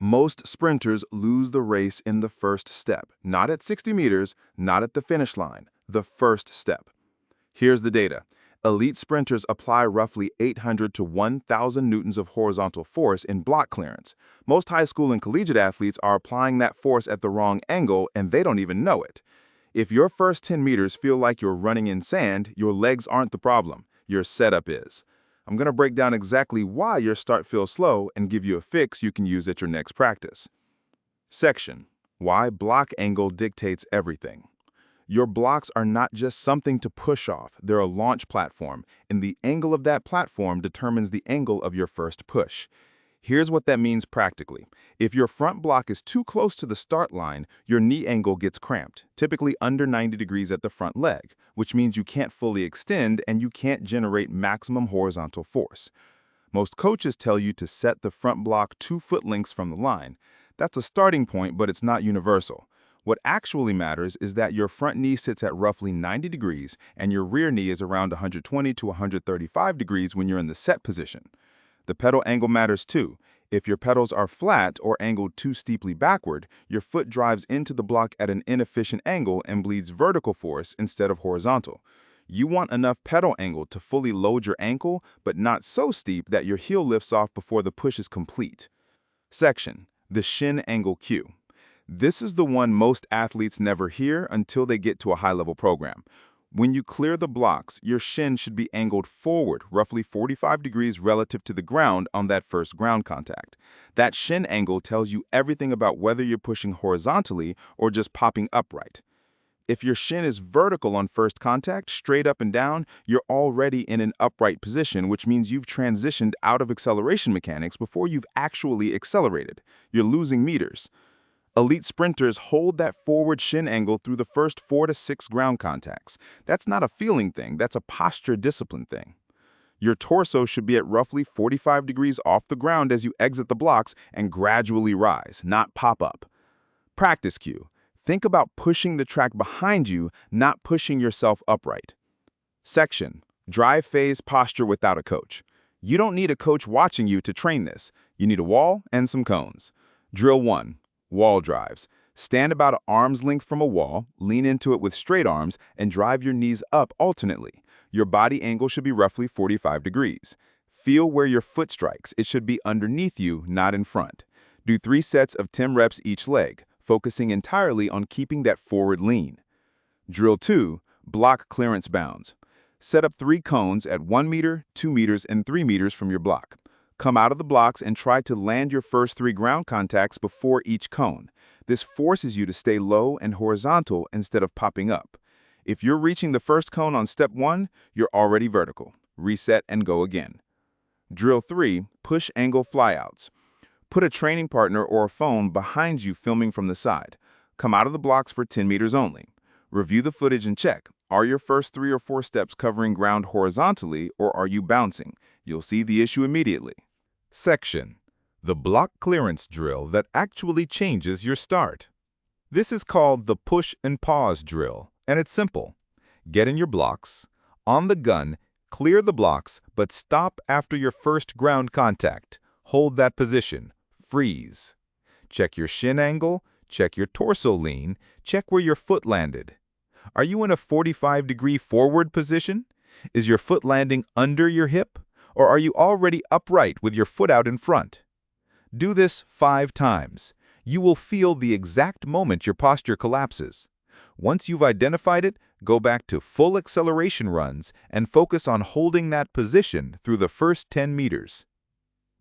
Most sprinters lose the race in the first step, not at 60 meters, not at the finish line, the first step. Here's the data. Elite sprinters apply roughly 800 to 1,000 newtons of horizontal force in block clearance. Most high school and collegiate athletes are applying that force at the wrong angle, and they don't even know it. If your first 10 meters feel like you're running in sand, your legs aren't the problem. Your setup is. I'm going to break down exactly why your start feels slow and give you a fix you can use at your next practice. Section: Why block angle dictates everything. Your blocks are not just something to push off, they're a launch platform, and the angle of that platform determines the angle of your first push. Here's what that means practically. If your front block is too close to the start line, your knee angle gets cramped, typically under 90 degrees at the front leg, which means you can't fully extend and you can't generate maximum horizontal force. Most coaches tell you to set the front block 2 foot lengths from the line. That's a starting point, but it's not universal. What actually matters is that your front knee sits at roughly 90 degrees and your rear knee is around 120 to 135 degrees when you're in the set position. The pedal angle matters too. If your pedals are flat or angled too steeply backward, your foot drives into the block at an inefficient angle and bleeds vertical force instead of horizontal. You want enough pedal angle to fully load your ankle, but not so steep that your heel lifts off before the push is complete. Section: The shin angle cue. This is the one most athletes never hear until they get to a high-level program. When you clear the blocks, your shin should be angled forward, roughly 45 degrees relative to the ground on that first ground contact. That shin angle tells you everything about whether you're pushing horizontally or just popping upright. If your shin is vertical on first contact, straight up and down, you're already in an upright position, which means you've transitioned out of acceleration mechanics before you've actually accelerated. You're losing meters. Elite sprinters hold that forward shin angle through the first 4 to 6 ground contacts. That's not a feeling thing, that's a posture discipline thing. Your torso should be at roughly 45 degrees off the ground as you exit the blocks and gradually rise, not pop up. Practice cue. Think about pushing the track behind you, not pushing yourself upright. Section: Drive phase posture without a coach. You don't need a coach watching you to train this. You need a wall and some cones. Drill 1. Wall drives. Stand about an arm's length from a wall, lean into it with straight arms, and drive your knees up alternately. Your body angle should be roughly 45 degrees. Feel where your foot strikes. It should be underneath you, not in front. Do 3 sets of 10 reps each leg, focusing entirely on keeping that forward lean. Drill 2. Block clearance bounds. Set up 3 cones at 1 meter, 2 meters, and 3 meters from your block. Come out of the blocks and try to land your first 3 ground contacts before each cone. This forces you to stay low and horizontal instead of popping up. If you're reaching the first cone on step 1, you're already vertical. Reset and go again. Drill 3. Push angle flyouts. Put a training partner or a phone behind you filming from the side. Come out of the blocks for 10 meters only. Review the footage and check. Are your first 3 or 4 steps covering ground horizontally or are you bouncing? You'll see the issue immediately. Section: The block clearance drill that actually changes your start. This is called the push and pause drill, and it's simple. Get in your blocks. On the gun, clear the blocks, but stop after your first ground contact. Hold that position. Freeze. Check your shin angle, check your torso lean, check where your foot landed. Are you in a 45-degree forward position? Is your foot landing under your hip? Or are you already upright with your foot out in front? Do this 5 times. You will feel the exact moment your posture collapses. Once you've identified it, go back to full acceleration runs and focus on holding that position through the first 10 meters.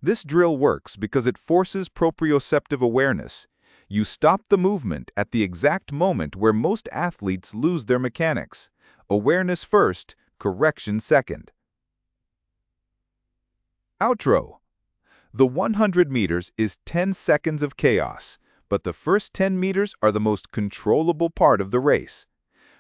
This drill works because it forces proprioceptive awareness. You stop the movement at the exact moment where most athletes lose their mechanics. Awareness first, correction second. Outro. The 100 meters is 10 seconds of chaos, but the first 10 meters are the most controllable part of the race.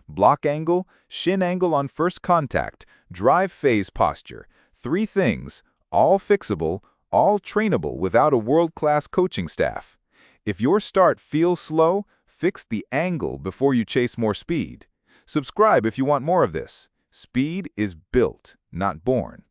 Block angle, shin angle on first contact, drive phase posture. 3 things, all fixable, all trainable without a world-class coaching staff. If your start feels slow, fix the angle before you chase more speed. Subscribe if you want more of this. Speed is built, not born.